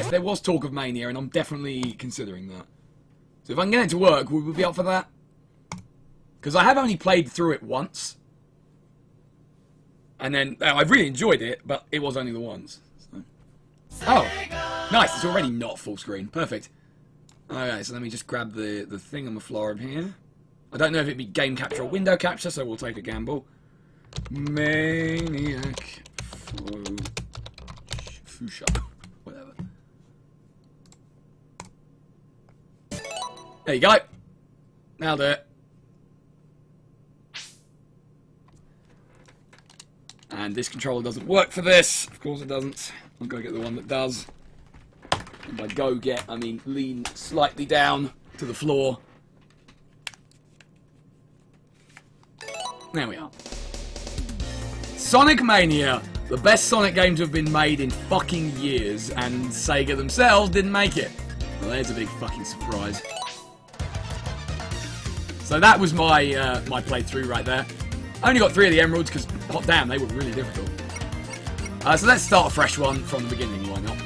yes, there was talk of Mania, and I'm definitely considering that. So if I can get it to work, would we be up for that? Because I have only played through it once. And then, I've really enjoyed it, but it was only the once. So. Oh, nice, it's already not full screen. Perfect. Alright, so let me just grab the thing on the floor here. I don't know if it'd be game capture or window capture, so we'll take a gamble. Maniac Fuchsia. Whatever. There you go. Nailed it. And this controller doesn't work for this. Of course it doesn't. I'll go get the one that does. And by go get, I mean lean slightly down to the floor. There we are. Sonic Mania. The best Sonic game to have been made in fucking years. And Sega themselves didn't make it. Well, there's a big fucking surprise. So that was my my playthrough right there. I only got 3 of the emeralds because, hot damn, they were really difficult. So let's start a fresh one from the beginning, why not?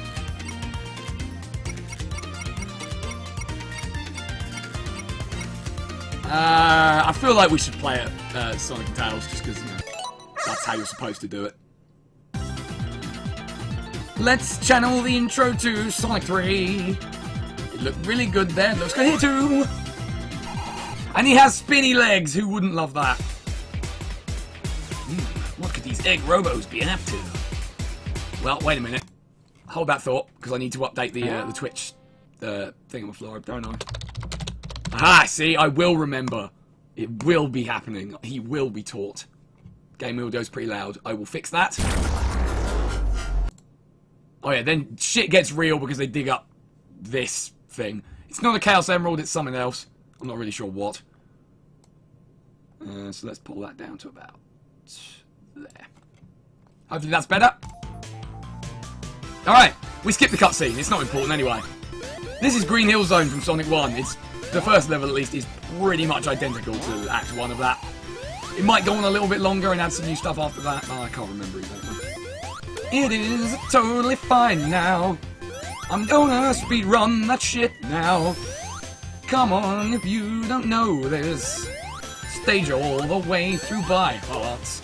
I feel like we should play it Sonic and Tails just because, you know, that's how you're supposed to do it. Let's channel the intro to Sonic 3. It looked really good there. Looks good here too. And he has spinny legs. Who wouldn't love that? What could these egg robos be up to? Well, wait a minute. Hold that thought, because I need to update the Twitch thing on the floor, don't I? Aha! See, I will remember. It will be happening. He will be taught. Game audio's pretty loud. I will fix that. Oh yeah, then shit gets real because they dig up this thing. It's not a Chaos Emerald, it's something else. I'm not really sure what. So let's pull that down to about there. Hopefully that's better. Alright, we skipped the cutscene. It's not important anyway. This is Green Hill Zone from Sonic 1. It's the first level, at least, is pretty much identical to Act 1 of that. It might go on a little bit longer and add some new stuff after that. Oh, I can't remember exactly. It is totally fine now. I'm gonna speedrun that shit now. Come on, if you don't know this. Stage all the way through by heart.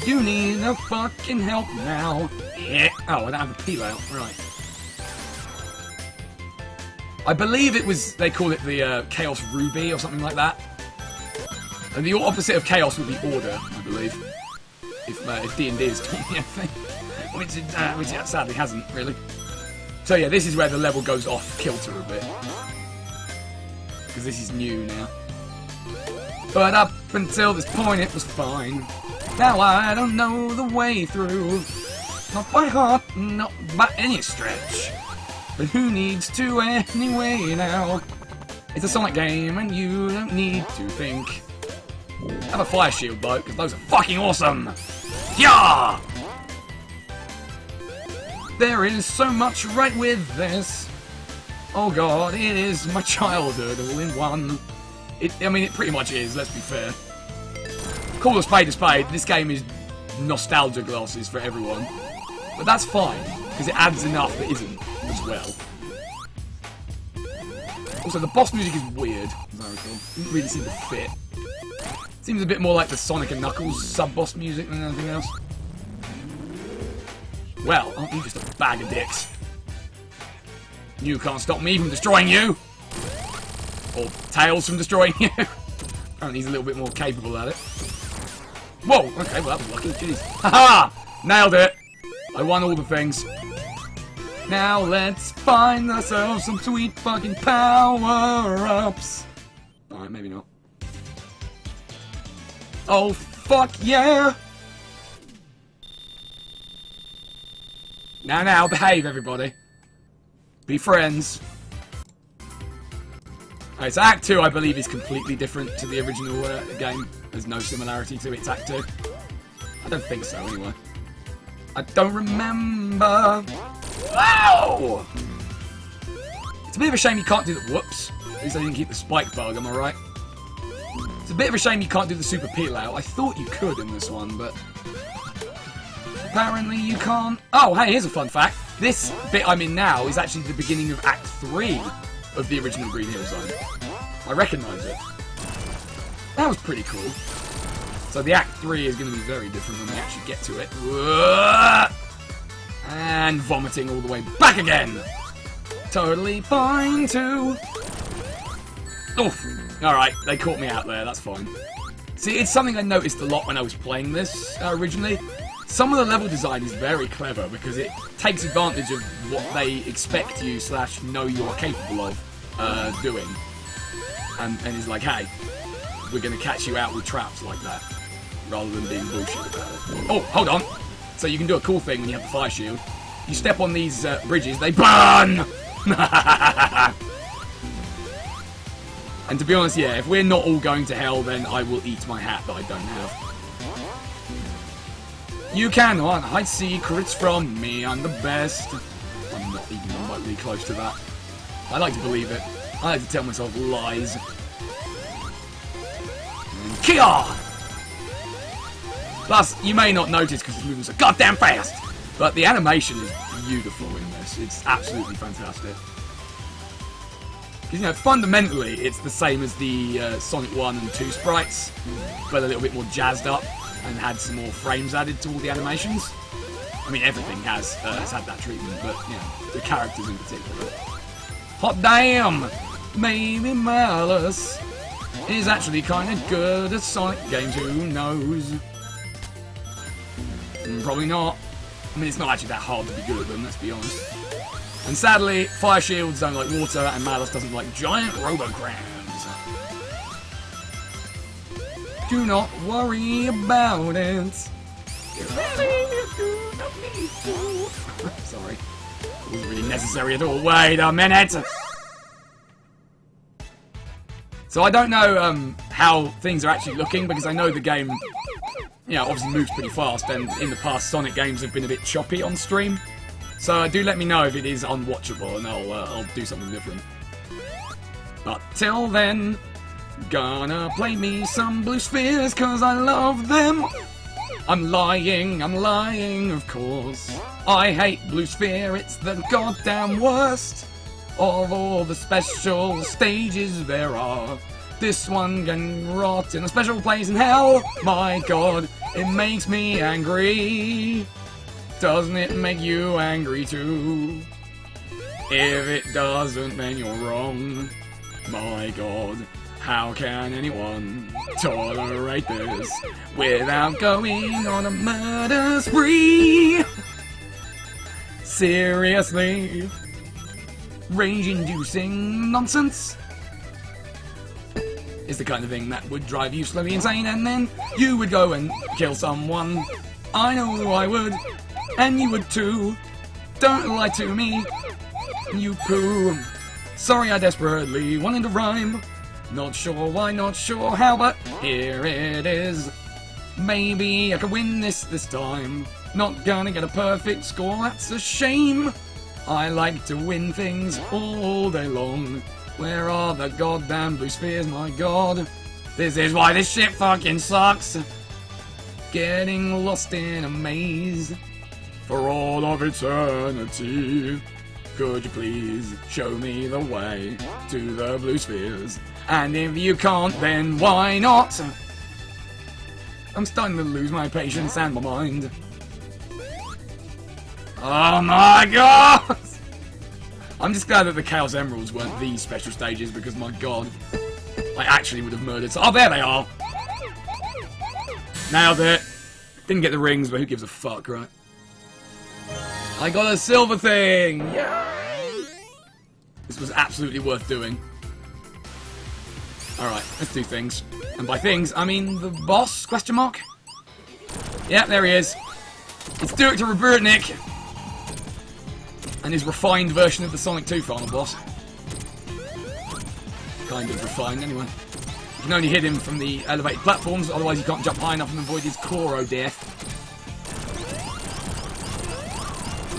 You need no fucking help now. Yeah. Oh, I don't have the peel out. Right. I believe it was, they call it the Chaos Ruby or something like that. And the opposite of Chaos would be Order, I believe. If D&D is doing anything. Which it sadly hasn't, really. So yeah, this is where the level goes off kilter a bit. Because this is new now. But up until this point it was fine. Now I don't know the way through. Not by heart, not by any stretch. But who needs to anyway now? It's a Sonic game and you don't need to think. Have a fire shield though, because those are fucking awesome! Yeah! There is so much right with this. Oh god, it is my childhood all in one. I mean, it pretty much is, let's be fair. Call a spade, this game is nostalgia glasses for everyone. But that's fine, because it adds enough that isn't, as well. Also, the boss music is weird, as I recall. It didn't really seem to fit. Seems a bit more like the Sonic and Knuckles sub-boss music than anything else. Well, aren't you just a bag of dicks? You can't stop me from destroying you! Or Tails from destroying you. Apparently he's a little bit more capable at it. Whoa! Okay, well that was lucky. Jeez. Haha! Nailed it! I won all the things. Now let's find ourselves some sweet fucking power-ups. Alright, maybe not. Oh, fuck yeah! Now, behave, everybody. Be friends. Alright, so Act 2, I believe, is completely different to the original game. There's no similarity to its Act 2. I don't think so, anyway. I don't remember. Wow! It's a bit of a shame you can't do the... Whoops. At least I didn't keep the spike bug, am I right? It's a bit of a shame you can't do the super peel out. I thought you could in this one, but... apparently you can't... Oh, hey, here's a fun fact. This bit I'm in now is actually the beginning of Act 3 of the original Green Hill Zone. I recognise it. That was pretty cool. So the Act 3 is going to be very different when we actually get to it. And vomiting all the way back again. Totally fine too. Oof. Alright, they caught me out there, that's fine. See, it's something I noticed a lot when I was playing this originally. Some of the level design is very clever because it takes advantage of what they expect you / know you're capable of doing. And is like, hey, we're going to catch you out with traps like that. Rather than being bullshit about it. Oh, hold on. So you can do a cool thing when you have the fire shield. You step on these bridges, they burn! And to be honest, yeah, if we're not all going to hell, then I will eat my hat that I don't have. You cannot hide secrets from me, I'm the best. I'm not even remotely close to that. I like to believe it. I like to tell myself lies. And Kia! Plus, you may not notice because it's moving so goddamn fast, but the animation is beautiful in this. It's absolutely fantastic. Because, you know, fundamentally, it's the same as the Sonic 1 and 2 sprites, but a little bit more jazzed up and had some more frames added to all the animations. I mean, everything has had that treatment, but, you know, the characters in particular. Hot damn! Maybe Malice is actually kind of good at Sonic games, who knows? Probably not. I mean, it's not actually that hard to be good at them, let's be honest. And sadly, fire shields don't like water, and Malice doesn't like giant robograms. Do not worry about it. Sorry. It wasn't really necessary at all. Wait a minute! So I don't know how things are actually looking, because I know the game, you know, obviously moves pretty fast, and in the past Sonic games have been a bit choppy on stream. So do let me know if it is unwatchable, and I'll do something different. But till then, gonna play me some Blue Spheres, cause I love them. I'm lying, of course. I hate Blue Sphere, it's the goddamn worst of all the special stages there are. This one can rot in a special place in hell. My god, it makes me angry. Doesn't it make you angry too? If it doesn't, then you're wrong. My god, how can anyone tolerate this without going on a murder spree? Seriously? Rage-inducing nonsense? Is the kind of thing that would drive you slowly insane, and then you would go and kill someone. I know I would. And you would too. Don't lie to me, you poo. Sorry I desperately wanted to rhyme. Not sure why, not sure how, but here it is. Maybe I could win this time. Not gonna get a perfect score, that's a shame. I like to win things all day long. Where are the goddamn Blue Spheres, my god? This is why this shit fucking sucks. Getting lost in a maze for all of eternity. Could you please show me the way to the Blue Spheres? And if you can't, then why not? I'm starting to lose my patience and my mind. Oh my god! I'm just glad that the Chaos Emeralds weren't these special stages, because my god, I actually would have murdered. Oh, there they are! Nailed it. Didn't get the rings, but who gives a fuck, right? I got a silver thing! Yay! This was absolutely worth doing. Alright, let's do things. And by things, I mean the boss, question mark? Yeah, there he is. Let's do it to Robotnik! And his refined version of the Sonic 2 final boss. Kind of refined, anyway. You can only hit him from the elevated platforms, otherwise you can't jump high enough and avoid his Koro death.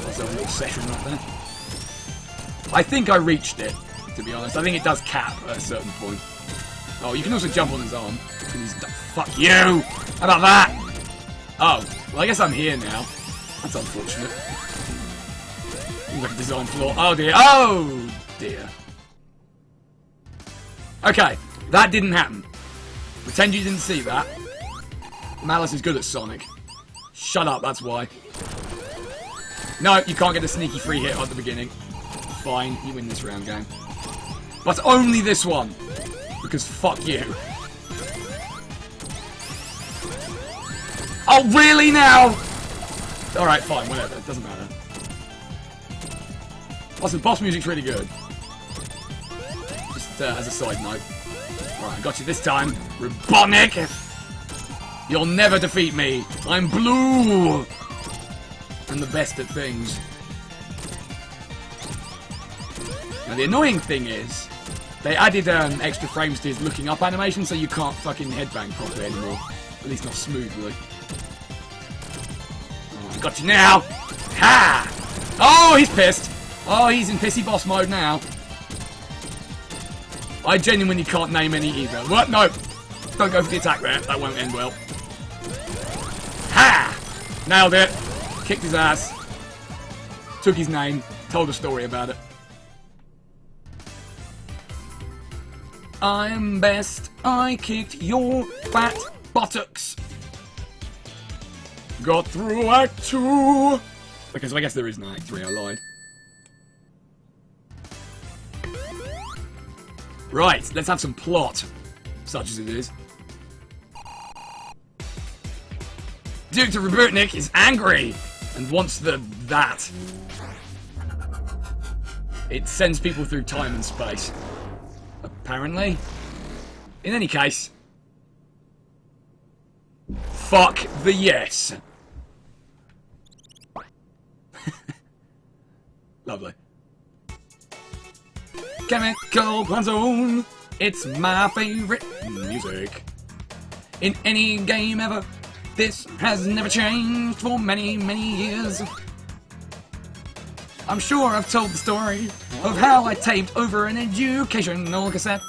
There's a little session up there. I think I reached it, to be honest. I think it does cap at a certain point. Oh, you can also jump on his arm. Fuck you! How about that? Oh, well I guess I'm here now. That's unfortunate. Seems like a design flaw. Oh dear. Oh dear. Okay, that didn't happen. Pretend you didn't see that. Malice is good at Sonic. Shut up, that's why. No, you can't get a sneaky free hit at the beginning. Fine, you win this round game. But only this one. Because fuck you. Oh, really now? Alright, fine, whatever. It doesn't matter. Plus, the boss music's really good. Just as a side note. Alright, I got you this time. Robotnik! You'll never defeat me. I'm blue! I'm the best at things. Now, the annoying thing is, they added extra frames to his looking up animation, so you can't fucking headbang properly anymore. At least not smoothly. Oh, I got you now! Ha! Oh, he's pissed! Oh, he's in pissy boss mode now. I genuinely can't name any either. What? No! Don't go for the attack there. That won't end well. Ha! Nailed it. Kicked his ass. Took his name. Told a story about it. I'm best. I kicked your fat buttocks. Got through Act 2. Because I guess there is no Act 3. I lied. Right, let's have some plot. Such as it is. Dr. Robotnik is angry and wants that. It sends people through time and space. Apparently. In any case. Fuck the yes. Lovely. Chemical Plant Zone. It's my favorite music. In any game ever. This has never changed for many, many years. I'm sure I've told the story of how I taped over an educational cassette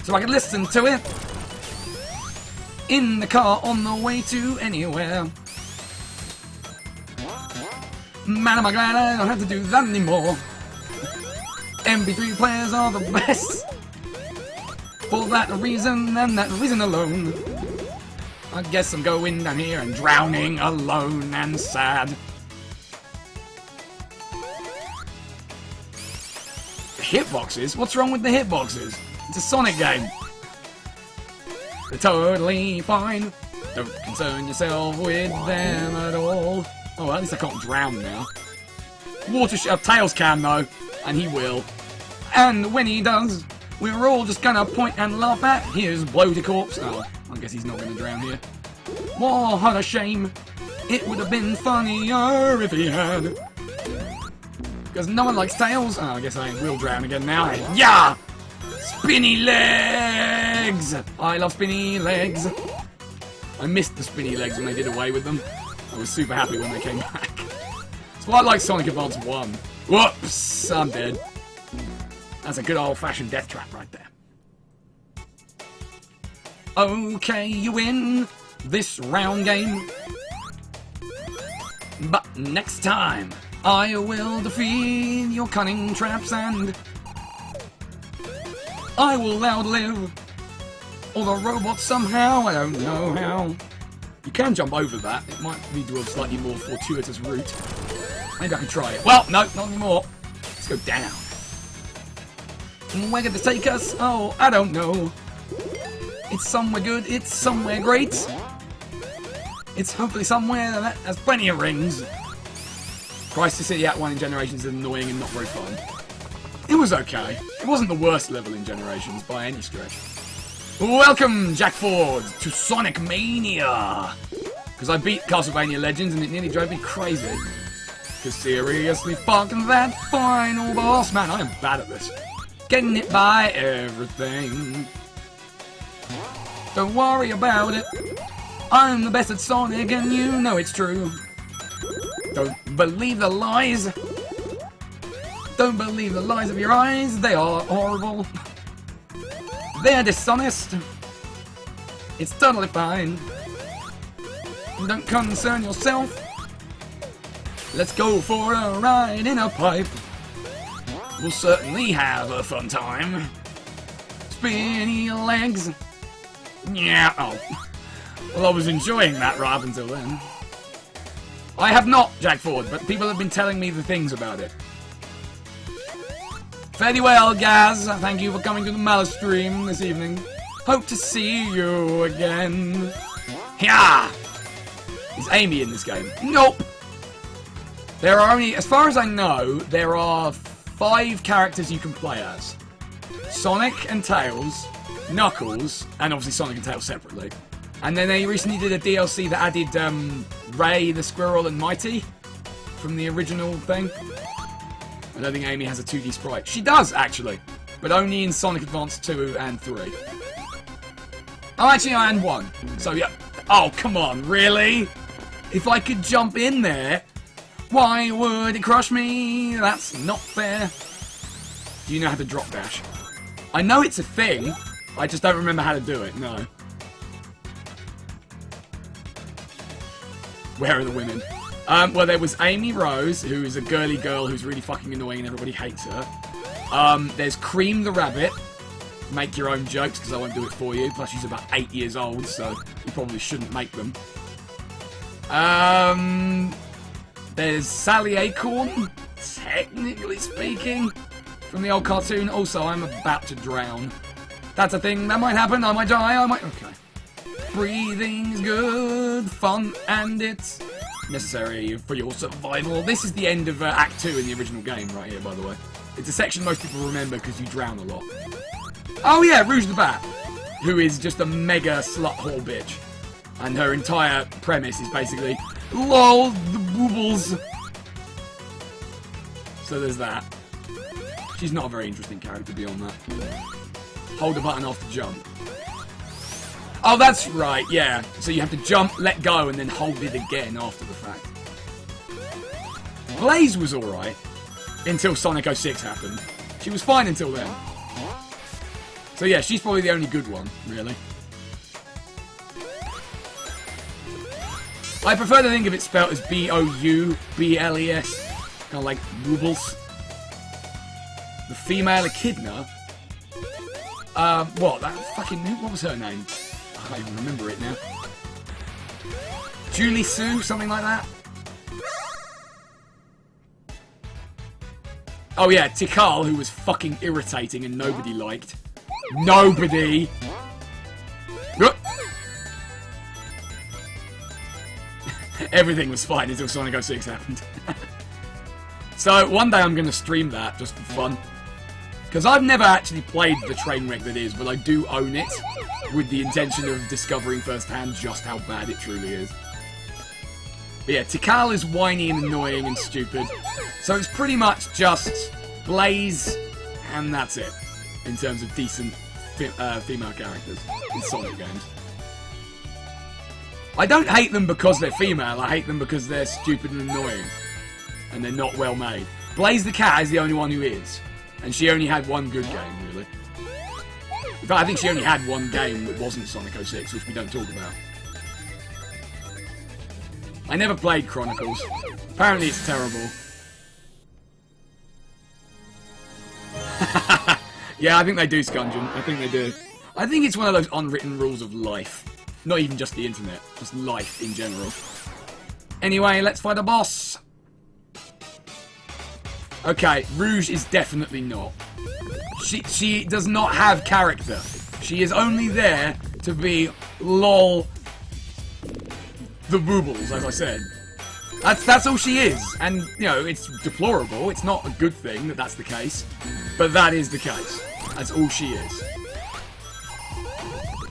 so I could listen to it in the car on the way to anywhere. Man, am I glad I don't have to do that anymore. MP3 players are the best. For that reason and that reason alone, I guess I'm going down here and drowning alone and sad. Hitboxes? What's wrong with the hitboxes? It's a Sonic game. They're totally fine. Don't concern yourself with them at all. Oh, well, at least I can't drown now. Tails can, though. And he will. And when he does, we're all just gonna point and laugh at his bloated corpse. Oh, I guess he's not gonna drown here. What a shame. It would have been funnier if he had. Because no one likes Tails. Oh, I guess I will drown again now. Yeah! Spinny legs! I love spinny legs. I missed the spinny legs when they did away with them. I was super happy when they came back. That's why I like Sonic Advance 1. Whoops! I'm dead. That's a good old-fashioned death trap right there. Okay, you win this round game. But next time, I will defeat your cunning traps and I will outlive all the robots somehow. I don't know how. You can jump over that. It might lead to a slightly more fortuitous route. Maybe I can try it. Well, no, not anymore. Let's go down. Where could this take us? Oh, I don't know. It's somewhere good. It's somewhere great. It's hopefully somewhere that has plenty of rings. Crisis City Act 1 in Generations is annoying and not very fun. It was okay. It wasn't the worst level in Generations by any stretch. Welcome, Jack Ford, to Sonic Mania! Because I beat Castlevania Legends and it nearly drove me crazy. Because seriously, fucking that final boss. Man, I am bad at this. Getting hit by everything. Don't worry about it. I'm the best at Sonic and you know it's true. Don't believe the lies. Don't believe the lies of your eyes. They are horrible. They're dishonest. It's totally fine. Don't concern yourself Let's go for a ride in a pipe. We'll certainly have a fun time. Spinny legs. Yeah. Oh. Well, I was enjoying that right up until then. I have not, Jack Ford, but people have been telling me the things about it. Very well, guys. Thank you for coming to the Malice stream this evening. Hope to see you again. Yeah. Is Amy in this game? Nope. There are only, as far as I know, there are 5 characters you can play as. Sonic and Tails, Knuckles, and obviously Sonic and Tails separately. And then they recently did a DLC that added Ray the Squirrel and Mighty from the original thing. I don't think Amy has a 2D sprite. She does, actually, but only in Sonic Advance 2 and 3. Oh, actually, and 1. So, yeah. Oh, come on, really? If I could jump in there, why would it crush me? That's not fair. Do you know how to drop dash? I know it's a thing. I just don't remember how to do it, no. Where are the women? Well, there was Amy Rose, who is a girly girl who's really fucking annoying and everybody hates her. There's Cream the Rabbit. Make your own jokes, because I won't do it for you. Plus, she's about 8 years old, so you probably shouldn't make them. There's Sally Acorn, technically speaking, from the old cartoon. Also, I'm about to drown. That's a thing that might happen. I might die. I might... Okay. Breathing's good, fun, and it's necessary for your survival. This is the end of Act 2 in the original game right here, by the way. It's a section most people remember because you drown a lot. Oh yeah, Rouge the Bat, who is just a mega slut whore bitch. And her entire premise is basically, LOL, the boobles. So there's that. She's not a very interesting character beyond that. Hold the button off to jump. Oh, that's right, yeah. So you have to jump, let go, and then hold it again after the fact. Blaze was alright. Until Sonic 06 happened. She was fine until then. So yeah, she's probably the only good one, really. I prefer to think of it spelled as B-O-U-B-L-E-S. Kind of like Boobles. The female echidna. What? That fucking... What was her name? I can't even remember it now. Julie Sue? Something like that? Oh yeah, Tikal, who was fucking irritating and nobody liked. Nobody! Everything was fine until Sonic 06 happened. So, one day I'm going to stream that, just for fun. Because I've never actually played the train wreck that is, but I do own it, with the intention of discovering firsthand just how bad it truly is. But yeah, Tikal is whiny and annoying and stupid, so it's pretty much just Blaze, and that's it, in terms of decent female characters in Sonic games. I don't hate them because they're female, I hate them because they're stupid and annoying, and they're not well made. Blaze the cat is the only one who is. And she only had one good game, really. In fact, I think she only had one game that wasn't Sonic 06, which we don't talk about. I never played Chronicles. Apparently it's terrible. Yeah, I think they do, Scungeon. I think they do. I think it's one of those unwritten rules of life. Not even just the internet, just life in general. Anyway, let's fight a boss. Okay, Rouge is definitely not. She does not have character. She is only there to be LOL the boobles, as I said. That's all she is. And, you know, it's deplorable. It's not a good thing that that's the case. But that is the case. That's all she is.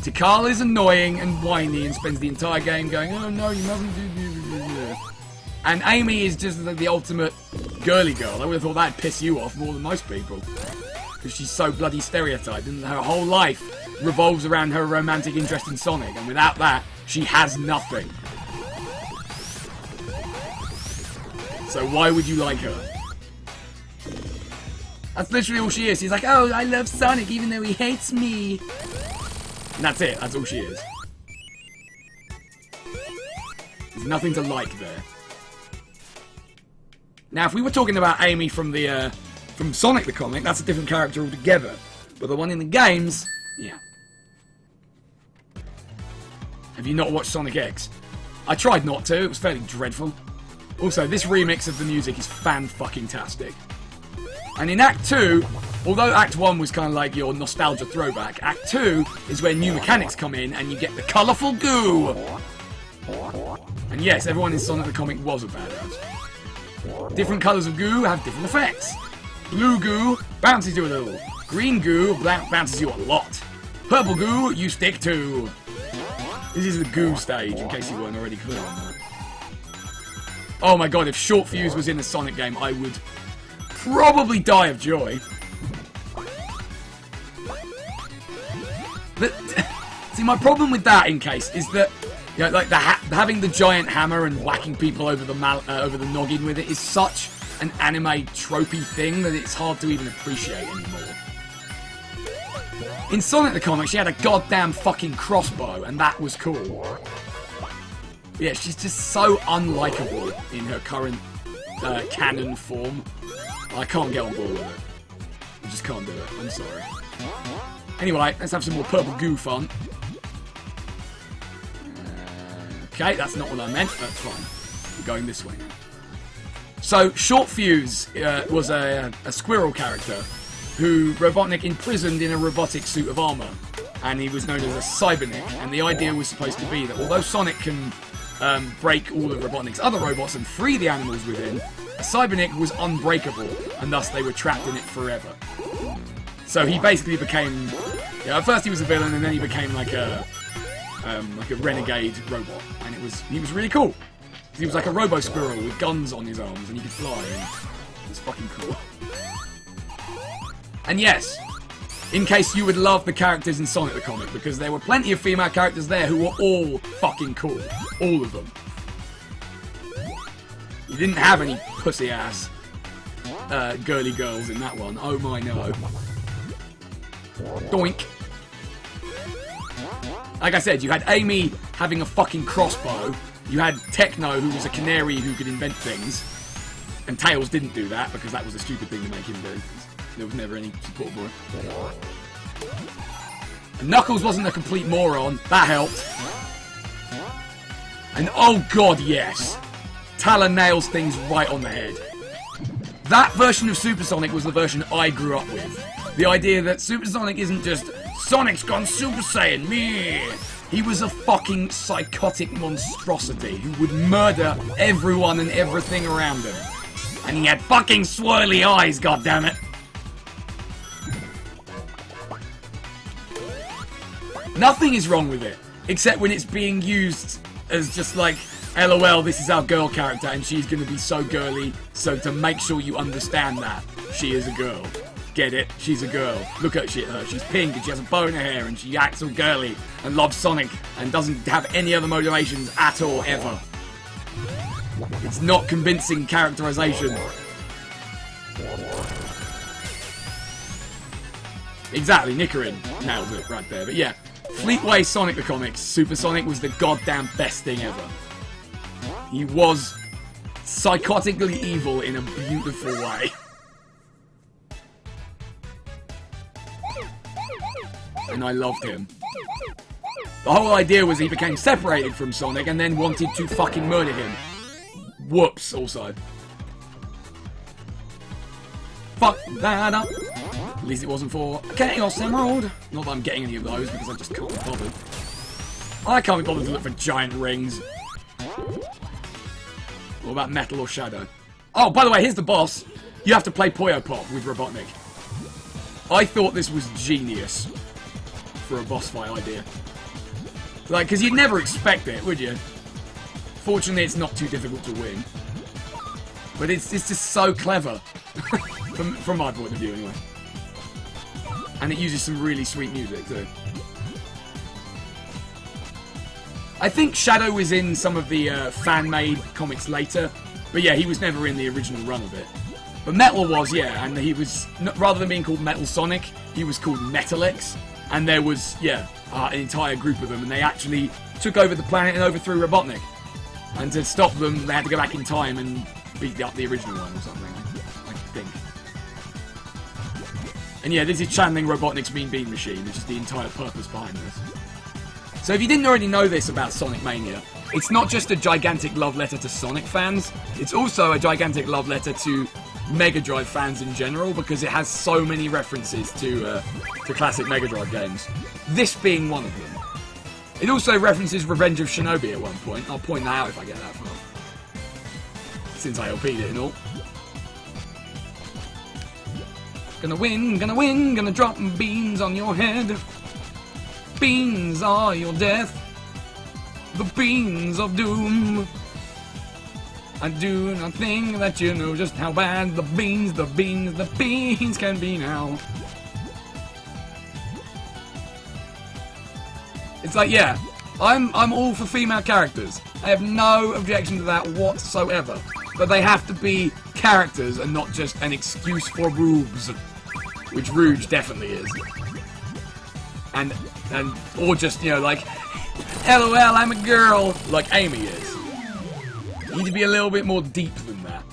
Tikal is annoying and whiny and spends the entire game going, oh no, you mustn't do... And Amy is just the ultimate girly girl. I would have thought that'd piss you off more than most people. Because she's so bloody stereotyped, and her whole life revolves around her romantic interest in Sonic, and without that, she has nothing. So why would you like her? That's literally all she is. She's like, oh, I love Sonic even though he hates me. And that's it. That's all she is. There's nothing to like there. Now, if we were talking about Amy from the from Sonic the comic, that's a different character altogether. But the one in the games, yeah. Have you not watched Sonic X? I tried not to. It was fairly dreadful. Also, this remix of the music is fan-fucking-tastic. And in Act 2, although Act 1 was kind of like your nostalgia throwback, Act 2 is where new mechanics come in and you get the colourful goo! And yes, everyone in Sonic the Comic was a badass. Different colours of goo have different effects. Blue goo bounces you a little. Green goo bounces you a lot. Purple goo, you stick to. This is the goo stage, in case you weren't already clear on that. Oh my god, if Short Fuse was in a Sonic game, I would probably die of joy. But, see, my problem with that, in case, is that, you know, like having the giant hammer and whacking people over the noggin with it is such an anime tropey thing that it's hard to even appreciate anymore. In Sonic the Comic, she had a goddamn fucking crossbow, and that was cool. Yeah, she's just so unlikable in her current canon form. I can't get on board with it. I just can't do it. I'm sorry. Anyway, let's have some more purple goo fun. Okay, that's not what I meant. That's fine. We're going this way now. So, Short Fuse was a squirrel character who Robotnik imprisoned in a robotic suit of armor. And he was known as a Cybernik. And the idea was supposed to be that although Sonic can break all of Robotnik's other robots and free the animals within, a Cybernik was unbreakable, and thus they were trapped in it forever. So he basically became... Yeah, at first he was a villain, and then he became like a renegade robot. And he was really cool. He was like a robo-squirrel with guns on his arms, and he could fly, and it was fucking cool. And yes, in case you would love the characters in Sonic the Comic, because there were plenty of female characters there who were all fucking cool. All of them. You didn't have any pussy-ass girly girls in that one. Oh my no. Doink. Like I said, you had Amy having a fucking crossbow. You had Techno, who was a canary who could invent things. And Tails didn't do that, because that was a stupid thing to make him do. There was never any support for it. And Knuckles wasn't a complete moron. That helped. And oh god, yes. Talon nails things right on the head. That version of Super Sonic was the version I grew up with. The idea that Super Sonic isn't just Sonic's gone Super Saiyan, me. He was a fucking psychotic monstrosity who would murder everyone and everything around him. And he had fucking swirly eyes, goddammit. Nothing is wrong with it, except when it's being used as just like, LOL, this is our girl character and she's gonna be so girly, so to make sure you understand that, she is a girl. Get it? She's a girl. Look at her. She's pink and she has a bow in her hair and she acts all girly and loves Sonic and doesn't have any other motivations at all, ever. It's not convincing characterization. Exactly, Nickerin nailed it right there. But yeah, Fleetway Sonic the Comics, Super Sonic was the goddamn best thing ever. He was psychotically evil in a beautiful way. And I loved him. The whole idea was he became separated from Sonic and then wanted to fucking murder him. Whoops, also. Fuck that up. At least it wasn't for Chaos Emerald. Not that I'm getting any of those because I just can't be bothered. I can't be bothered to look for giant rings. What about Metal or Shadow? Oh, by the way, here's the boss. You have to play Puyo Pop with Robotnik. I thought this was genius for a boss fight idea. Like, because you'd never expect it, would you? Fortunately, it's not too difficult to win. But it's just so clever. from my point of view, anyway. And it uses some really sweet music, too. I think Shadow was in some of the fan-made comics later. But yeah, he was never in the original run of it. But Metal was, yeah, and he was, rather than being called Metal Sonic, he was called Metalix. And there was, yeah, an entire group of them, and they actually took over the planet and overthrew Robotnik. And to stop them, they had to go back in time and beat up the original one or something, I think. And yeah, this is channeling Robotnik's Mean Bean Machine, which is the entire purpose behind this. So if you didn't already know this about Sonic Mania, it's not just a gigantic love letter to Sonic fans, it's also a gigantic love letter to Mega Drive fans in general, because it has so many references to classic Mega Drive games, this being one of them. It also references Revenge of Shinobi at one point. I'll point that out if I get that far, since I LP'd it and all. Gonna win, gonna drop beans on your head. Beans are your death, the beans of doom. I do not think that you know just how bad the beans can be now. It's like, yeah, I'm all for female characters. I have no objection to that whatsoever. But they have to be characters and not just an excuse for boobs, which Rouge definitely is. Or just, you know, like, LOL, I'm a girl, like Amy is. You need to be a little bit more deep than that.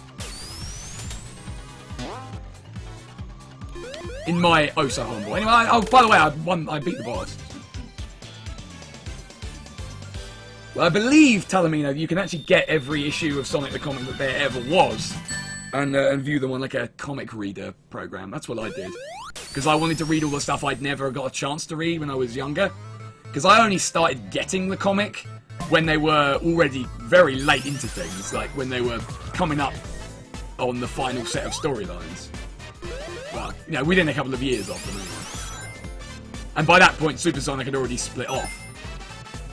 In my oh so humble. Anyway, by the way, I beat the boss. Well, I believe, Talamino, you can actually get every issue of Sonic the Comic that there ever was, and view them on like a comic reader program. That's what I did. Because I wanted to read all the stuff I'd never got a chance to read when I was younger. Because I only started getting the comic when they were already very late into things, like when they were coming up on the final set of storylines. Well, you know, within a couple of years of them anyway. And by that point, Super Sonic had already split off.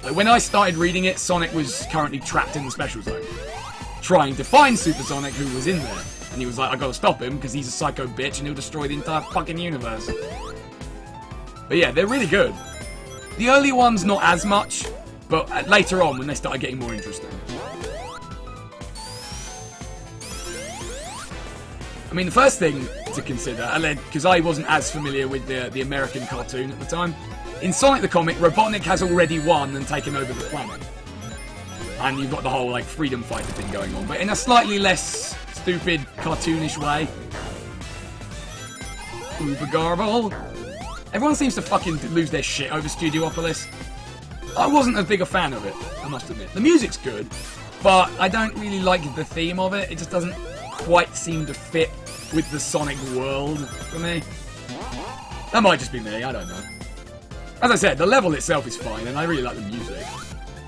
Like, when I started reading it, Sonic was currently trapped in the Special Zone, trying to find Super Sonic, who was in there. And he was like, I gotta stop him, because he's a psycho bitch, and he'll destroy the entire fucking universe. But yeah, they're really good. The early ones, not as much, but later on, when they started getting more interesting. I mean, the first thing to consider, because I wasn't as familiar with the American cartoon at the time, in Sonic the Comic, Robotnik has already won and taken over the planet. And you've got the whole, like, freedom fighter thing going on, but in a slightly less stupid, cartoonish way. Uber Garble. Everyone seems to fucking lose their shit over Studiopolis. I wasn't as big a fan of it, I must admit. The music's good, but I don't really like the theme of it. It just doesn't quite seem to fit with the Sonic world for me. That might just be me, I don't know. As I said, the level itself is fine, and I really like the music.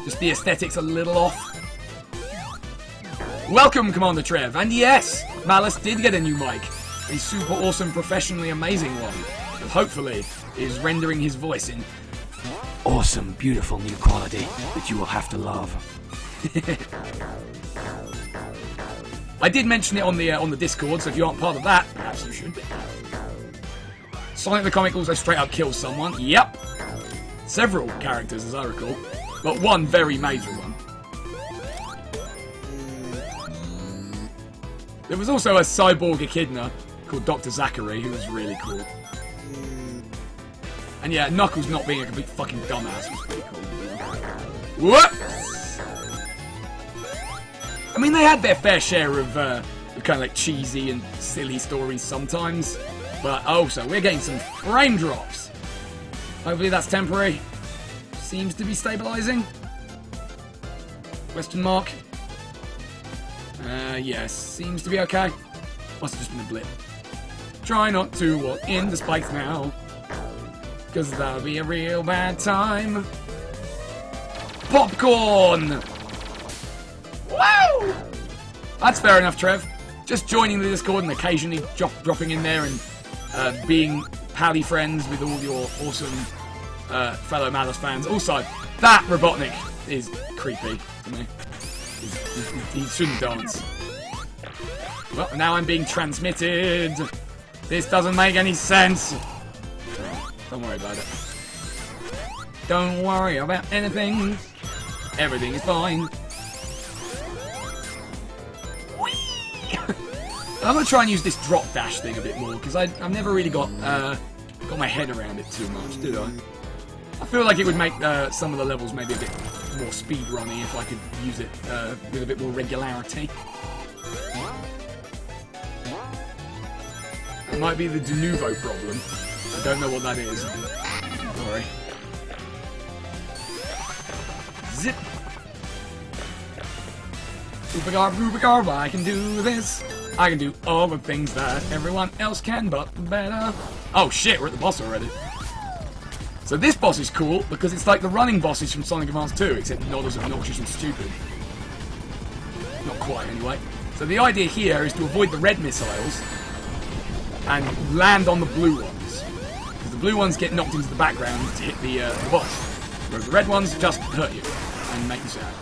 Just the aesthetics a little off. Welcome, Commander Trev, and yes, Malice did get a new mic. A super awesome, professionally amazing one. That hopefully is rendering his voice in awesome, beautiful new quality that you will have to love. I did mention it on the Discord, so if you aren't part of that, perhaps you should. Sonic the Comic also straight up kills someone. Yep. Several characters, as I recall, but one very major one. There was also a cyborg echidna called Dr. Zachary, who was really cool. And yeah, Knuckles not being a complete fucking dumbass was pretty cool. What? I mean, they had their fair share of kind of like cheesy and silly stories sometimes, but also we're getting some frame drops. Hopefully that's temporary. Seems to be stabilizing. Question mark. Yes, seems to be okay. Must have just been a blip. Try not to walk in the spikes now, because that'll be a real bad time. Popcorn! Wow! That's fair enough, Trev. Just joining the Discord and occasionally dropping in there and being pally friends with all your awesome fellow Malice fans. Also, that Robotnik is creepy to me. He shouldn't dance. Well, now I'm being transmitted. This doesn't make any sense. Don't worry about it. Don't worry about anything. Everything is fine. I'm gonna try and use this drop dash thing a bit more, because I've never really got my head around it too much, did I? I feel like it would make some of the levels maybe a bit more speedrunny if I could use it with a bit more regularity. It might be the de novo problem. I don't know what that is. Sorry. Zip. Rubicard, I can do this. I can do all the things that everyone else can, but better. Oh shit, we're at the boss already. So this boss is cool because it's like the running bosses from Sonic Advance 2, except not as obnoxious and stupid. Not quite, anyway. So the idea here is to avoid the red missiles and land on the blue ones. Because the blue ones get knocked into the background to hit the boss. Whereas the red ones just hurt you and make you sad.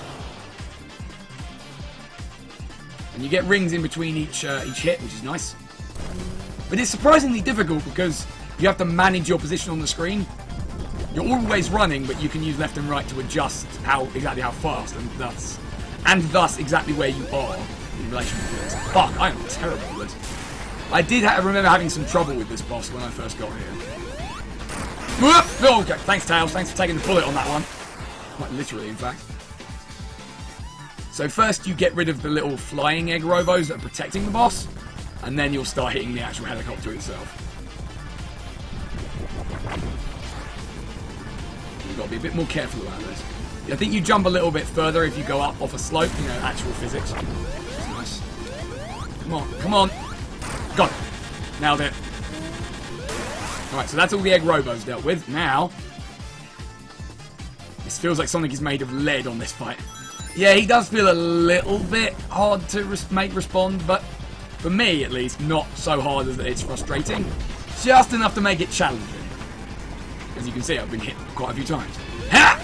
And you get rings in between each hit, which is nice. But it's surprisingly difficult because you have to manage your position on the screen. You're always running, but you can use left and right to adjust exactly how fast, and thus exactly where you are in relation to this. Fuck, I am terrible at this. I did remember having some trouble with this boss when I first got here. Oh, okay. Thanks, Tails. Thanks for taking the bullet on that one. Quite literally, in fact. So first you get rid of the little flying egg robos that are protecting the boss, and then you'll start hitting the actual helicopter itself. You've got to be a bit more careful about this. I think you jump a little bit further if you go up off a slope, you know, actual physics. That's nice. Come on, come on. Got it. Nailed it. Alright, so that's all the egg robos dealt with. Now, this feels like Sonic is made of lead on this fight. Yeah, he does feel a little bit hard to make respond, but for me, at least, not so hard that it's frustrating. Just enough to make it challenging. As you can see, I've been hit quite a few times. Ha!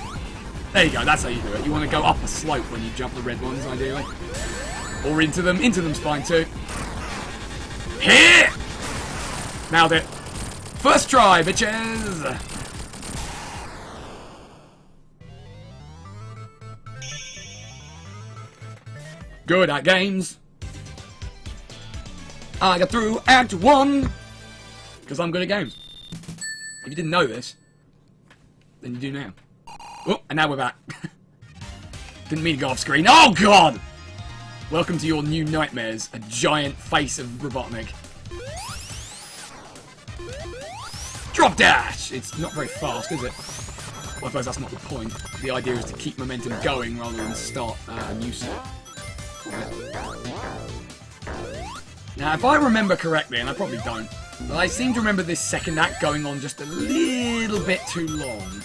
There you go, that's how you do it. You want to go up a slope when you jump the red ones, ideally. Or into them's fine too. Hit! Nailed it. First try, bitches! Good at games. I got through Act 1 because I'm good at games. If you didn't know this, then you do now. Oh, and now we're back. Didn't mean to go off screen. Oh, God! Welcome to your new nightmares. A giant face of Robotnik. Drop dash! It's not very fast, is it? Well, I suppose that's not the point. The idea is to keep momentum going rather than start a new set. Now, if I remember correctly, and I probably don't, but I seem to remember this second act going on just a little bit too long.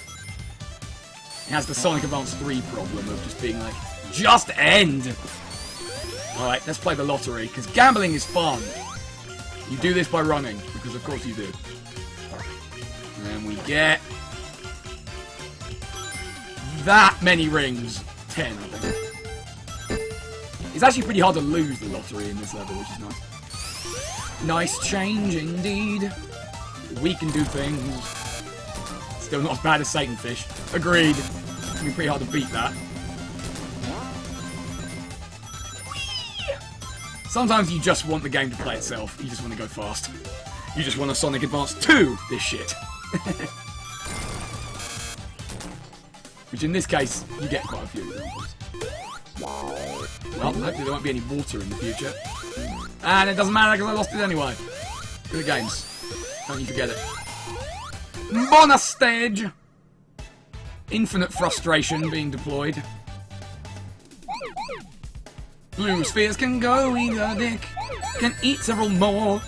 It has the Sonic Advance 3 problem of just being like, just end! Alright, let's play the lottery, because gambling is fun. You do this by running, because of course you do. And we get that many rings. 10, I think. It's actually pretty hard to lose the lottery in this level, which is nice. Nice change indeed. We can do things. Still not as bad as Satan Fish. Agreed. It's gonna be pretty hard to beat that. Sometimes you just want the game to play itself. You just want to go fast. You just want a Sonic Advance 2 this shit. Which in this case, you get quite a few examples. Well, hopefully there won't be any water in the future. And it doesn't matter because I lost it anyway. Good games. Don't you forget it. Bonus stage! Infinite frustration being deployed. Blue spheres can go either dick. Can eat several more.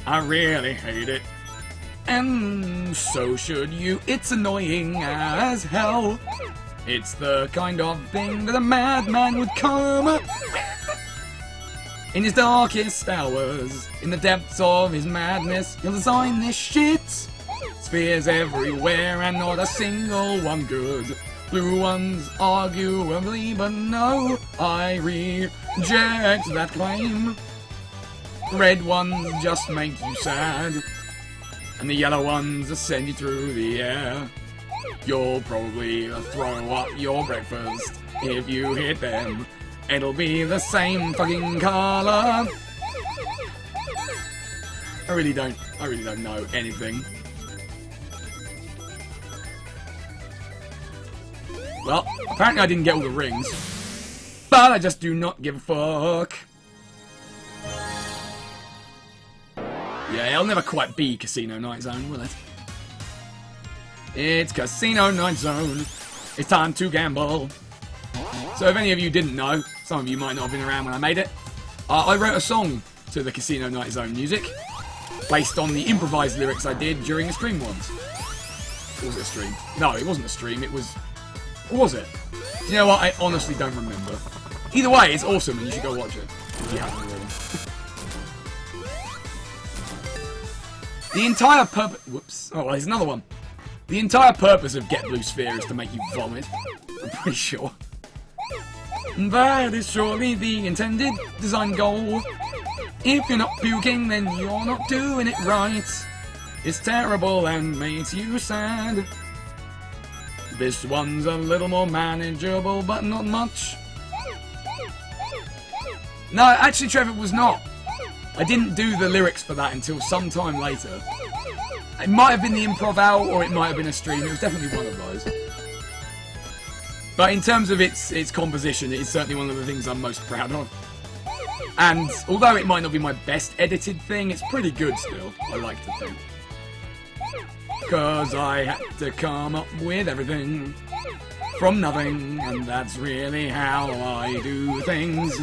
I really hate it. And so should you. It's annoying as hell. It's the kind of thing that a madman would come up in his darkest hours. In the depths of his madness, he'll design this shit. Spheres everywhere and not a single one good. Blue ones arguably, but no, I reject that claim. Red ones just make you sad. And the yellow ones send you through the air. You'll probably throw up your breakfast if you hit them. It'll be the same fucking color. I really don't know anything. Well, apparently I didn't get all the rings. But I just do not give a fuck. Yeah, it'll never quite be Casino Night Zone, will it? It's Casino Night Zone. It's time to gamble. So if any of you didn't know, some of you might not have been around when I made it, I wrote a song to the Casino Night Zone music based on the improvised lyrics I did during a stream once. Or was it a stream? No, it wasn't a stream, it was... Or was it? You know what, I honestly don't remember. Either way, it's awesome and you should go watch it. If you haven't already. The entire purpose... Whoops. Oh, well, there's another one. The entire purpose of Get Blue Sphere is to make you vomit. I'm pretty sure. That is surely the intended design goal. If you're not puking, then you're not doing it right. It's terrible and makes you sad. This one's a little more manageable, but not much. No, actually, Trevor, it was not. I didn't do the lyrics for that until some time later. It might have been the improv out, or it might have been a stream. It was definitely one of those. But in terms of its composition, it is certainly one of the things I'm most proud of. And although it might not be my best edited thing, it's pretty good still, I like to think. Because I had to come up with everything from nothing, and that's really how I do things.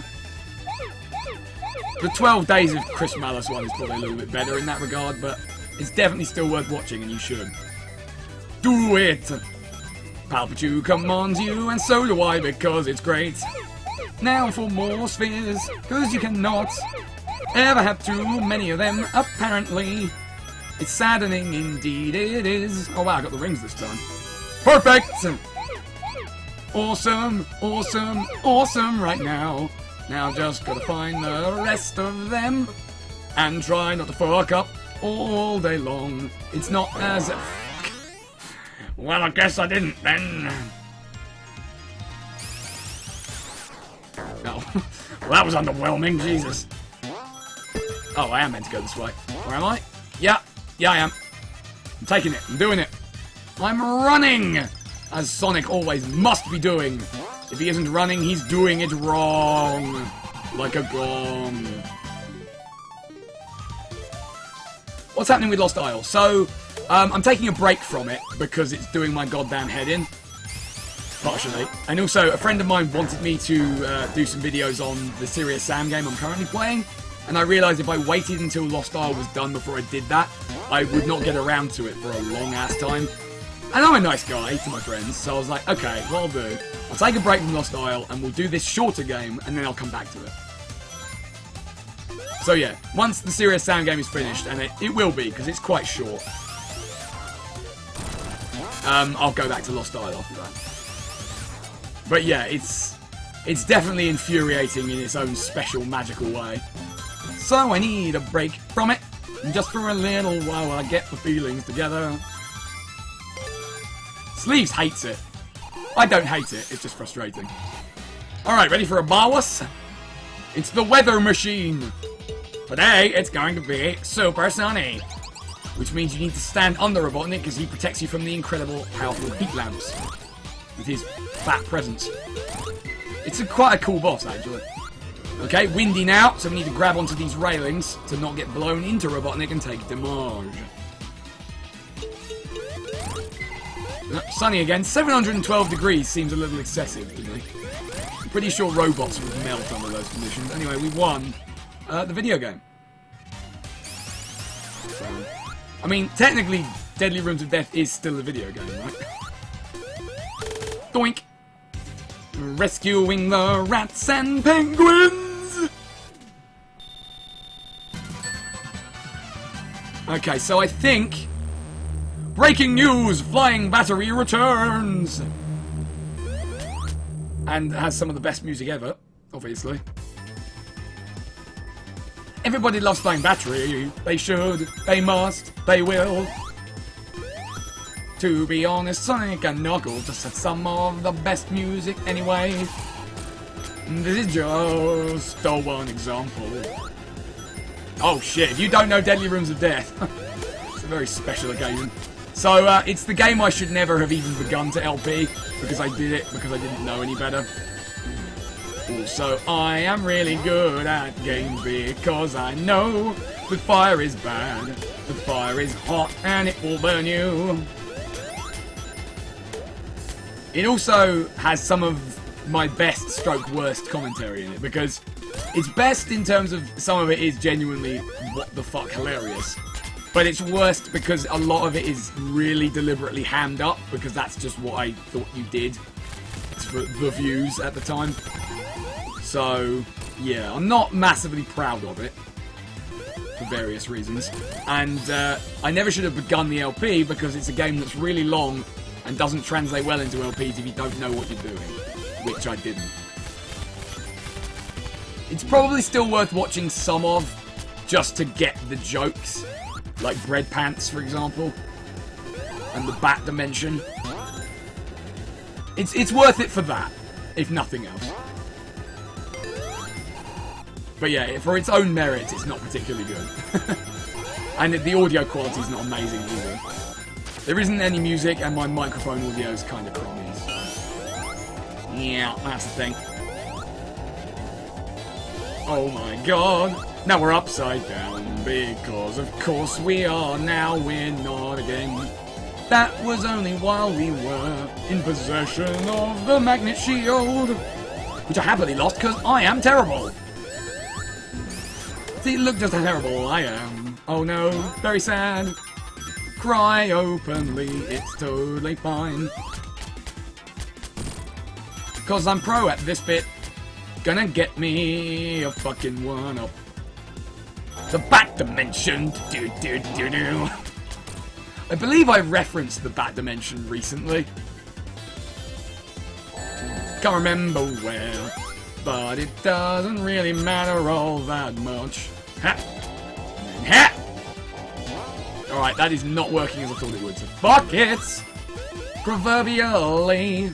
The 12 Days of Chris Malice one is probably a little bit better in that regard, but it's definitely still worth watching, and you should. Do it! Palpatine commands you, and so do I, because it's great. Now for more spheres, because you cannot ever have too many of them, apparently. It's saddening, indeed it is. Oh wow, I got the rings this time. Perfect! Awesome, awesome, awesome right now. Now just gotta find the rest of them, and try not to fuck up all day long. It's not as... Well, I guess I didn't then. Oh, well, that was underwhelming, Jesus. Oh, I am meant to go this way. Where am I? Yeah, I am. I'm taking it, I'm doing it. I'm running! As Sonic always must be doing. If he isn't running, he's doing it wrong. Like a gong. What's happening with Lost Isle? So, I'm taking a break from it because it's doing my goddamn head in. Partially. And also, a friend of mine wanted me to do some videos on the Serious Sam game I'm currently playing. And I realised if I waited until Lost Isle was done before I did that, I would not get around to it for a long ass time. And I'm a nice guy to my friends, so I was like, okay, what I'll do, I'll take a break from Lost Isle and we'll do this shorter game and then I'll come back to it. So yeah, once the Serious Sam game is finished, and it will be, because it's quite short, I'll go back to Lost Isle after that. But yeah, it's definitely infuriating in its own special magical way. So I need a break from it, and just for a little while I get the feelings together. Sleeves hates it. I don't hate it, it's just frustrating. Alright, ready for a Bawas? It's the weather machine. Today, it's going to be super sunny. Which means you need to stand under Robotnik because he protects you from the incredible, powerful heat lamps. With his fat presence. It's quite a cool boss, actually. Okay, windy now, so we need to grab onto these railings to not get blown into Robotnik and take damage. Sunny again. 712 degrees seems a little excessive to me. I'm pretty sure robots would melt under those conditions. Anyway, we won the video game. So, I mean, technically, Deadly Rooms of Death is still a video game, right? Doink! Rescuing the rats and penguins! Okay, so I think... Breaking news! Flying Battery returns! And has some of the best music ever, obviously. Everybody loves Flying Battery. They should, they must, they will. To be honest, Sonic and Knuckles just had some of the best music anyway. This is just one example. Oh shit, if you don't know Deadly Rooms of Death, it's a very special occasion. So, it's the game I should never have even begun to LP, because I did it because I didn't know any better. Also, I am really good at games because I know the fire is bad, the fire is hot, and it will burn you. It also has some of my best stroke worst commentary in it, because it's best in terms of some of it is genuinely what the fuck hilarious, but it's worst because a lot of it is really deliberately hammed up, because that's just what I thought you did for the views at the time. So yeah, I'm not massively proud of it for various reasons, and I never should have begun the LP because it's a game that's really long and doesn't translate well into LPs if you don't know what you're doing, which I didn't. It's probably still worth watching some of, just to get the jokes, like Bread Pants, for example, and the Bat Dimension. It's worth it for that, if nothing else. But yeah, for its own merits, it's not particularly good. And the audio quality is not amazing either. There isn't any music, and my microphone audio is kind of crummy. So. Yeah, that's the thing. Oh my god. Now we're upside down, because of course we are. Now we're not again. That was only while we were in possession of the magnet shield, which I happily lost because I am terrible. See, look just how terrible I am. Oh no, very sad. Cry openly, it's totally fine. Cause I'm pro at this bit. Gonna get me a fucking one-up. The Bat Dimension. Do. I believe I referenced the Bat Dimension recently. Can't remember where, but it doesn't really matter all that much. Ha! Ha! Alright, that is not working as I thought it would, so fuck it! Proverbially.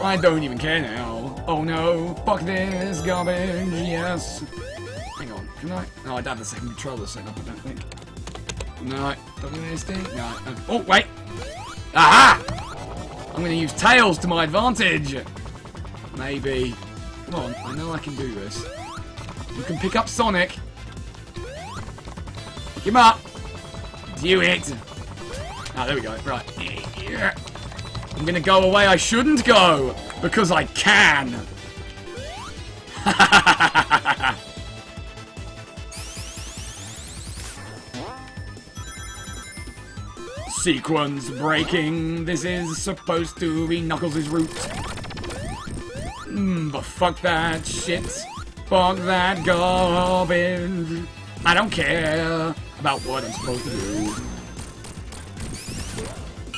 I don't even care now. Oh no, fuck this garbage, yes. Hang on, can I? No, I don't have the second controller set up, I don't think. No, WSD? No. Oh, wait! Aha! I'm gonna use Tails to my advantage! Maybe. Come on, I know I can do this. You can pick up Sonic. Pick him up. Do it. Ah, there we go. Right. I'm gonna go away I shouldn't go, because I can. Sequence breaking. This is supposed to be Knuckles' route. But fuck that shit. Fuck that garbage. I don't care about what I'm supposed to do.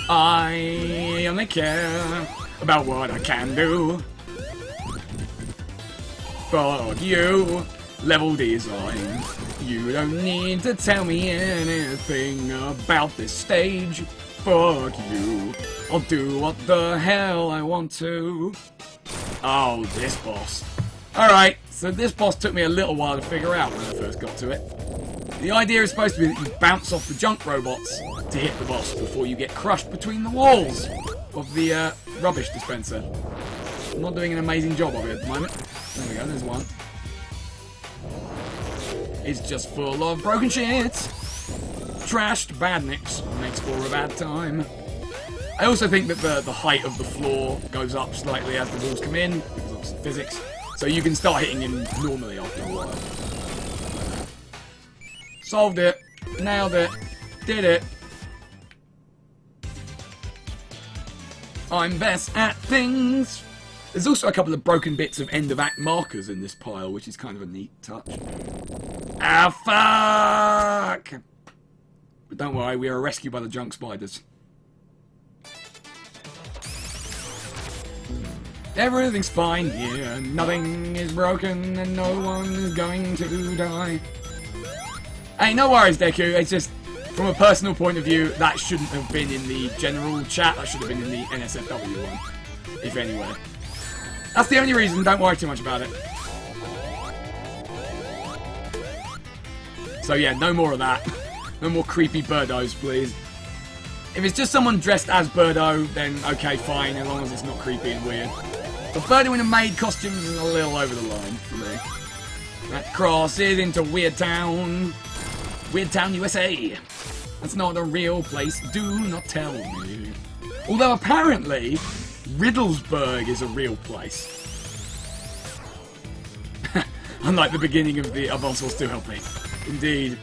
I only care about what I can do. Fuck you. Level design. You don't need to tell me anything about this stage. Fuck you. I'll do what the hell I want to. Oh, this boss. Alright, so this boss took me a little while to figure out when I first got to it. The idea is supposed to be that you bounce off the junk robots to hit the boss before you get crushed between the walls of the rubbish dispenser. I'm not doing an amazing job of it at the moment. There we go, there's one. It's just full of broken shit. Trashed badniks makes for a bad time. I also think that the height of the floor goes up slightly as the walls come in, because obviously physics. So you can start hitting him normally after a while. Solved it. Nailed it. Did it. I'm best at things. There's also a couple of broken bits of end of act markers in this pile, which is kind of a neat touch. Ah, fuck! But don't worry, we are rescued by the junk spiders. Everything's fine here, nothing is broken, and no one is going to die. Hey, no worries, Deku, it's just, from a personal point of view, that shouldn't have been in the general chat, that should have been in the NSFW one, if anywhere. That's the only reason, don't worry too much about it. So yeah, no more of that. No more creepy birdos, please. If it's just someone dressed as Birdo, then okay, fine, as long as it's not creepy and weird. The Birdo in a maid costume is a little over the line for me. That crosses into Weird Town. Weird Town, USA. That's not a real place. Do not tell me. Although apparently, Riddlesburg is a real place. Unlike the beginning of the Oswald Still Help Me. Indeed.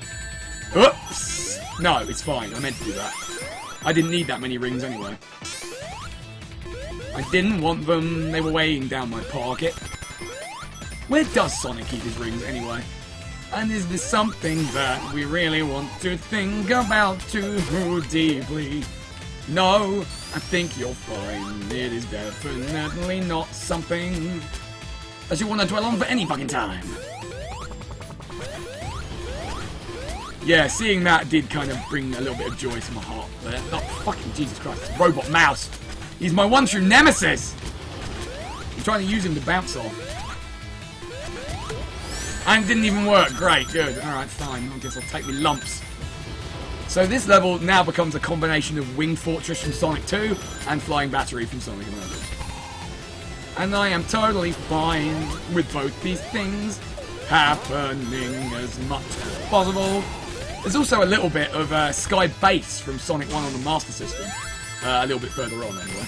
Oops! No, it's fine. I meant to do that. I didn't need that many rings anyway. I didn't want them. They were weighing down my pocket. Where does Sonic keep his rings anyway? And is this something that we really want to think about too deeply? No, I think you'll find it is definitely not something that you want to dwell on for any fucking time. Yeah, seeing that did kind of bring a little bit of joy to my heart there. Oh, fucking Jesus Christ, it's Robot Mouse. He's my one true nemesis! I'm trying to use him to bounce off. And it didn't even work. Great, good. Alright, fine. I guess I'll take me lumps. So this level now becomes a combination of Wing Fortress from Sonic 2 and Flying Battery from Sonic Emergence. And I am totally fine with both these things happening as much as possible. There's also a little bit of Sky Base from Sonic 1 on the Master System. A little bit further on, anyway.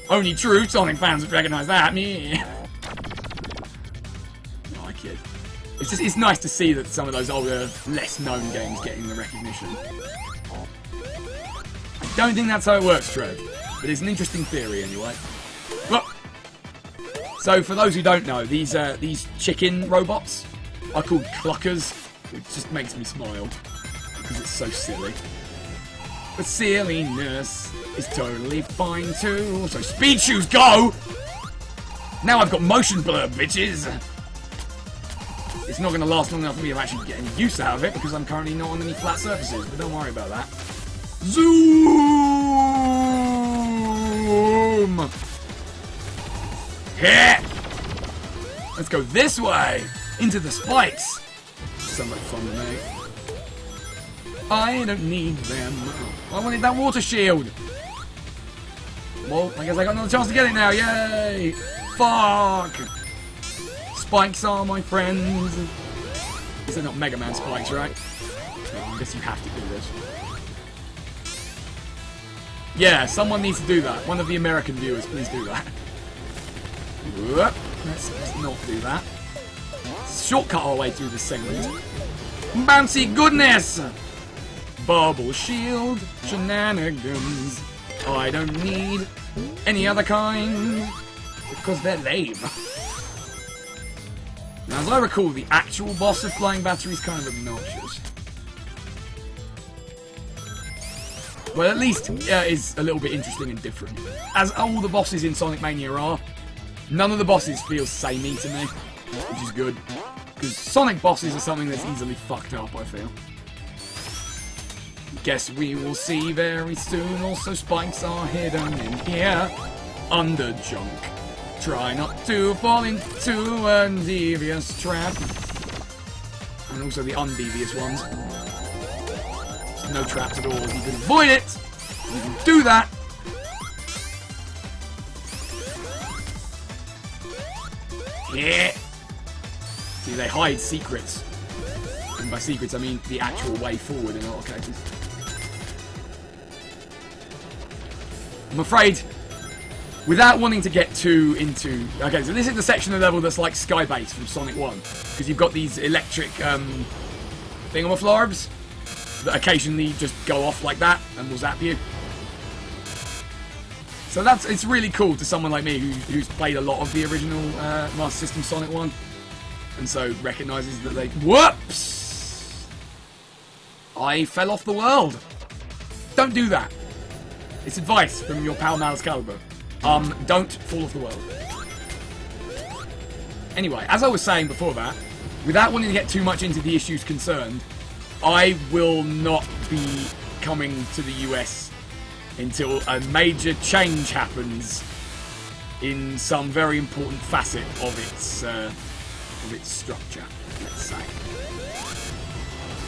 Only true Sonic fans would recognise that. Me. No, I kid. It's nice to see that some of those older, less-known games getting the recognition. I don't think that's how it works, Trev. But it's an interesting theory, anyway. Well, so, for those who don't know, these chicken robots are called cluckers, which just makes me smile, because it's so silly. But silliness is totally fine too. So speed shoes, go! Now I've got motion blur, bitches! It's not going to last long enough for me to actually get any use out of it, because I'm currently not on any flat surfaces, but don't worry about that. Zoom! Hit! Let's go this way! Into the spikes! So much fun to make. I don't need them. I wanted that water shield! Well, I guess I got another chance to get it now, yay! Fuck! Spikes are my friends. These are not Mega Man spikes, right? No, I guess you have to do this. Yeah, someone needs to do that. One of the American viewers, please do that. Let's not do that. Shortcut our way through this segment. Bouncy goodness! Bubble shield, shenanigans. I don't need any other kind, because they're lame. Now, as I recall, the actual boss of Flying Battery is kind of obnoxious. Well, at least is a little bit interesting and different. As all the bosses in Sonic Mania are, none of the bosses feel samey to me, which is good. Because Sonic bosses are something that's easily fucked up, I feel. Guess we will see very soon. Also, spikes are hidden in here, under junk. Try not to fall into a devious trap. And also the undevious ones. There's no traps at all. You can avoid it. You can do that. Yeah. See, they hide secrets. And by secrets, I mean the actual way forward in a lot of cases. I'm afraid, without wanting to get too into... Okay, so this is the section of the level that's like Skybase from Sonic 1. Because you've got these electric thingamaflorbs that occasionally just go off like that and will zap you. So it's really cool to someone like me who's played a lot of the original Master System Sonic 1. And so recognises that they... Whoops! I fell off the world. Don't do that. It's advice from your pal Malscalibur. Don't fall off the world. Anyway, as I was saying before that, without wanting to get too much into the issues concerned, I will not be coming to the US until a major change happens in some very important facet of its structure, let's say.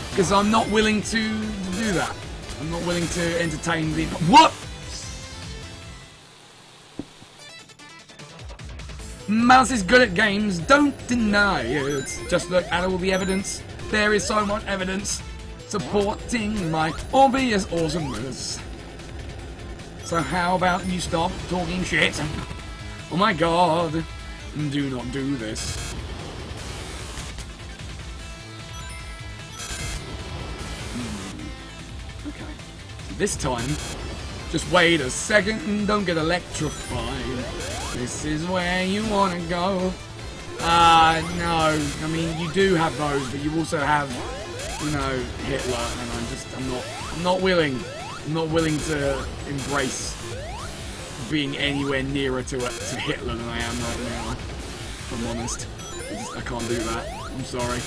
Because I'm not willing to do that. I'm not willing to entertain the... What? Mouse is good at games, don't deny it. Just look at all the evidence. There is so much evidence supporting my obvious awesomeness. So how about you stop talking shit? Oh my god, do not do this. Okay, this time, just wait a second and don't get electrified. This is where you want to go. No, I mean, you do have those, but you also have, you know, Hitler, and I'm not willing to embrace being anywhere nearer to Hitler than I am right now. If I'm honest. I can't do that. I'm sorry.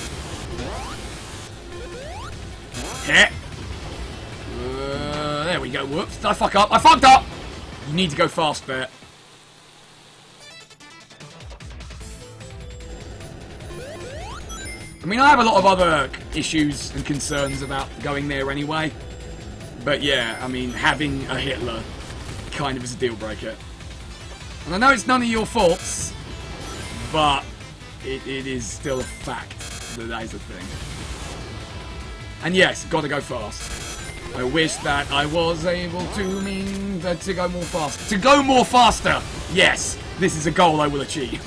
Hit! There we go. Whoops. Did I fuck up? I fucked up! You need to go fast there. I mean, I have a lot of other issues and concerns about going there anyway. But yeah, I mean, having a Hitler kind of is a deal breaker. And I know it's none of your faults, but it is still a fact that that is a thing. And yes, gotta go fast. I wish that I was able to go more fast. To go more faster! Yes, this is a goal I will achieve.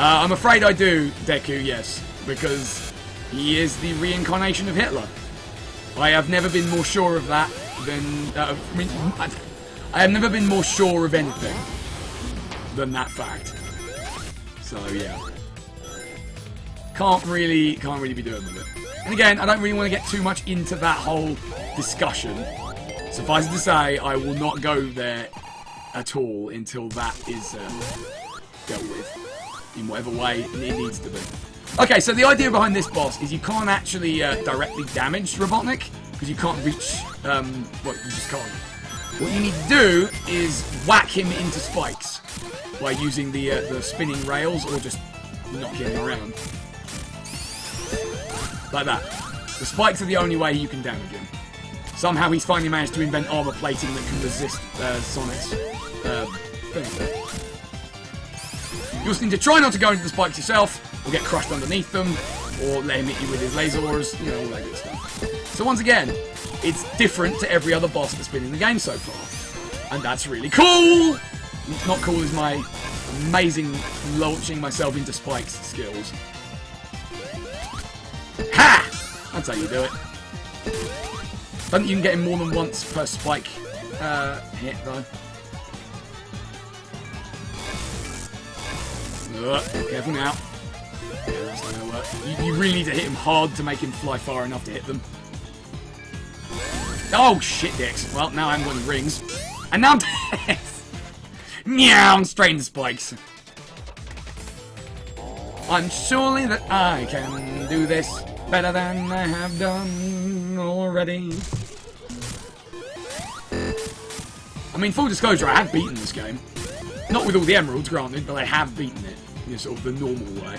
I'm afraid I do, Deku, yes, because he is the reincarnation of Hitler. I have never been more sure of that than... I have never been more sure of anything than that fact. So, yeah. Can't really be doing with it. And again, I don't really want to get too much into that whole discussion. Suffice it to say, I will not go there at all until that is dealt with. In whatever way it needs to be. Okay, so the idea behind this boss is you can't actually directly damage Robotnik, because you can't reach, well, you just can't. What you need to do is whack him into spikes by using the spinning rails, or just knock him around. Like that. The spikes are the only way you can damage him. Somehow he's finally managed to invent armor plating that can resist Sonic's thing. You also need to try not to go into the spikes yourself, or get crushed underneath them, or let him hit you with his lasers, you know, all that good stuff. So once again, it's different to every other boss that's been in the game so far. And that's really cool! Not cool is my amazing launching myself into spikes skills. Ha! That's how you do it. I don't think you can get him more than once per spike hit, though. Careful now. Yeah, that's not gonna work. You really need to hit him hard to make him fly far enough to hit them. Oh, shit dicks. Well, now I haven't got any rings. And now I'm dead! Meow! Straight into spikes. I'm surely that I can do this better than I have done already. I mean, full disclosure, I have beaten this game. Not with all the emeralds, granted, but I have beaten it in sort of the normal way.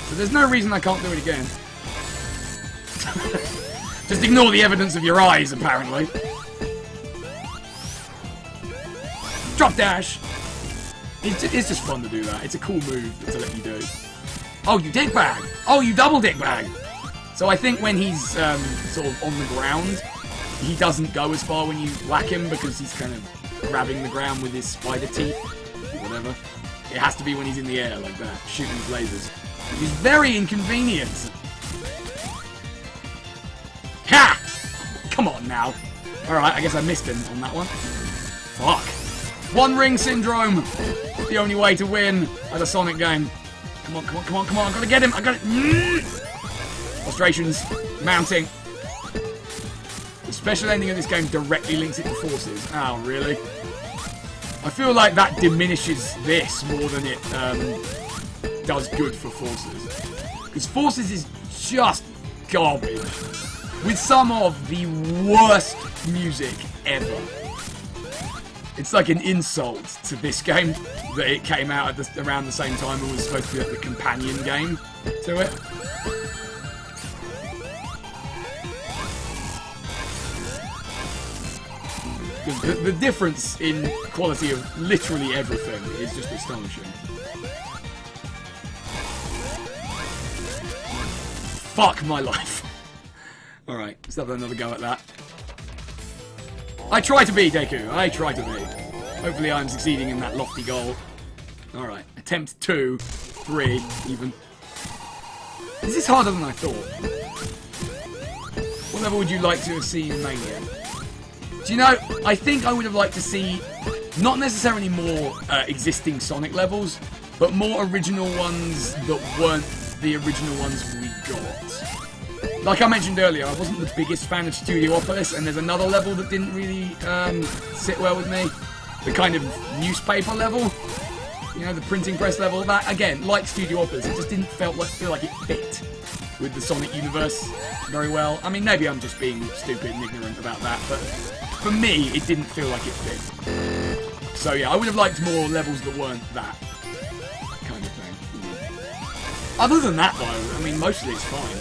So there's no reason I can't do it again. Just ignore the evidence of your eyes, apparently. Drop dash! It's just fun to do that. It's a cool move to let you do. Oh, you dick bag! Oh, you double dick bag! So I think when he's sort of on the ground, he doesn't go as far when you whack him because he's kind of grabbing the ground with his spider teeth. Whatever. It has to be when he's in the air like that, shooting his lasers. He's very inconvenient. Ha! Come on now. Alright, I guess I missed him on that one. Fuck. One ring syndrome. The only way to win at a Sonic game. Come on, come on, come on, come on. I gotta get him. I got it. Frustrations. Mounting. The special ending of this game directly links it to forces. Oh, really? I feel like that diminishes this more than it does good for forces. Because forces is just garbage. With some of the worst music ever. It's like an insult to this game that it came out at around the same time it was supposed to be like the companion game to it. The difference in quality of literally everything is just astonishing. Fuck my life. Alright, let's have another go at that. I try to be, Deku. I try to be. Hopefully I'm succeeding in that lofty goal. Alright, attempt 2, 3, even. This is harder than I thought. What level would you like to have seen in Mania? Do you know, I think I would have liked to see, not necessarily more existing Sonic levels, but more original ones that weren't the original ones we got. Like I mentioned earlier, I wasn't the biggest fan of Studiopolis, and there's another level that didn't really sit well with me. The kind of newspaper level. You know, the printing press level. That, again, like Studiopolis, it just didn't feel like it fit with the Sonic universe very well. I mean, maybe I'm just being stupid and ignorant about that, but for me, it didn't feel like it fit. So yeah, I would have liked more levels that weren't that kind of thing. Other than that, though, I mean, mostly it's fine.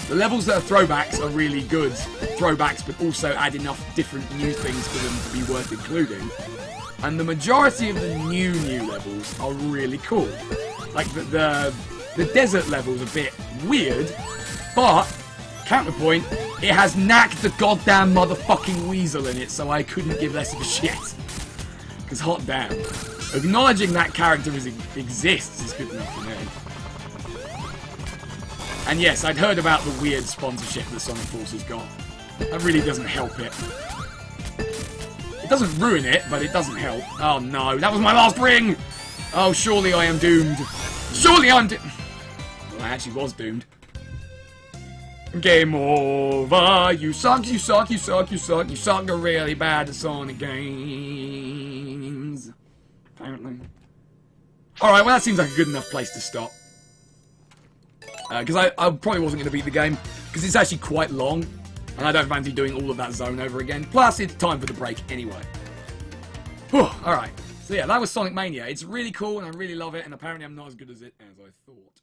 The levels that are throwbacks are really good throwbacks, but also add enough different new things for them to be worth including. And the majority of the new levels are really cool. Like the desert level's a bit weird, but counterpoint, it has Knack the goddamn motherfucking weasel in it, so I couldn't give less of a shit. Because hot damn, acknowledging that character exists is good enough for me. And yes, I'd heard about the weird sponsorship that Sonic Forces got. That really doesn't help it. It doesn't ruin it, but it doesn't help. Oh no, that was my last ring! Oh, surely I am doomed. Surely I'm doomed. Well, I actually was doomed. Game over. You suck, you suck, you suck, you suck. You suck really bad at Sonic games. Apparently. Alright, well that seems like a good enough place to stop. Because I probably wasn't going to beat the game, because it's actually quite long, and I don't fancy doing all of that zone over again. Plus, it's time for the break anyway. Alright, so yeah, that was Sonic Mania. It's really cool, and I really love it, and apparently I'm not as good as it as I thought.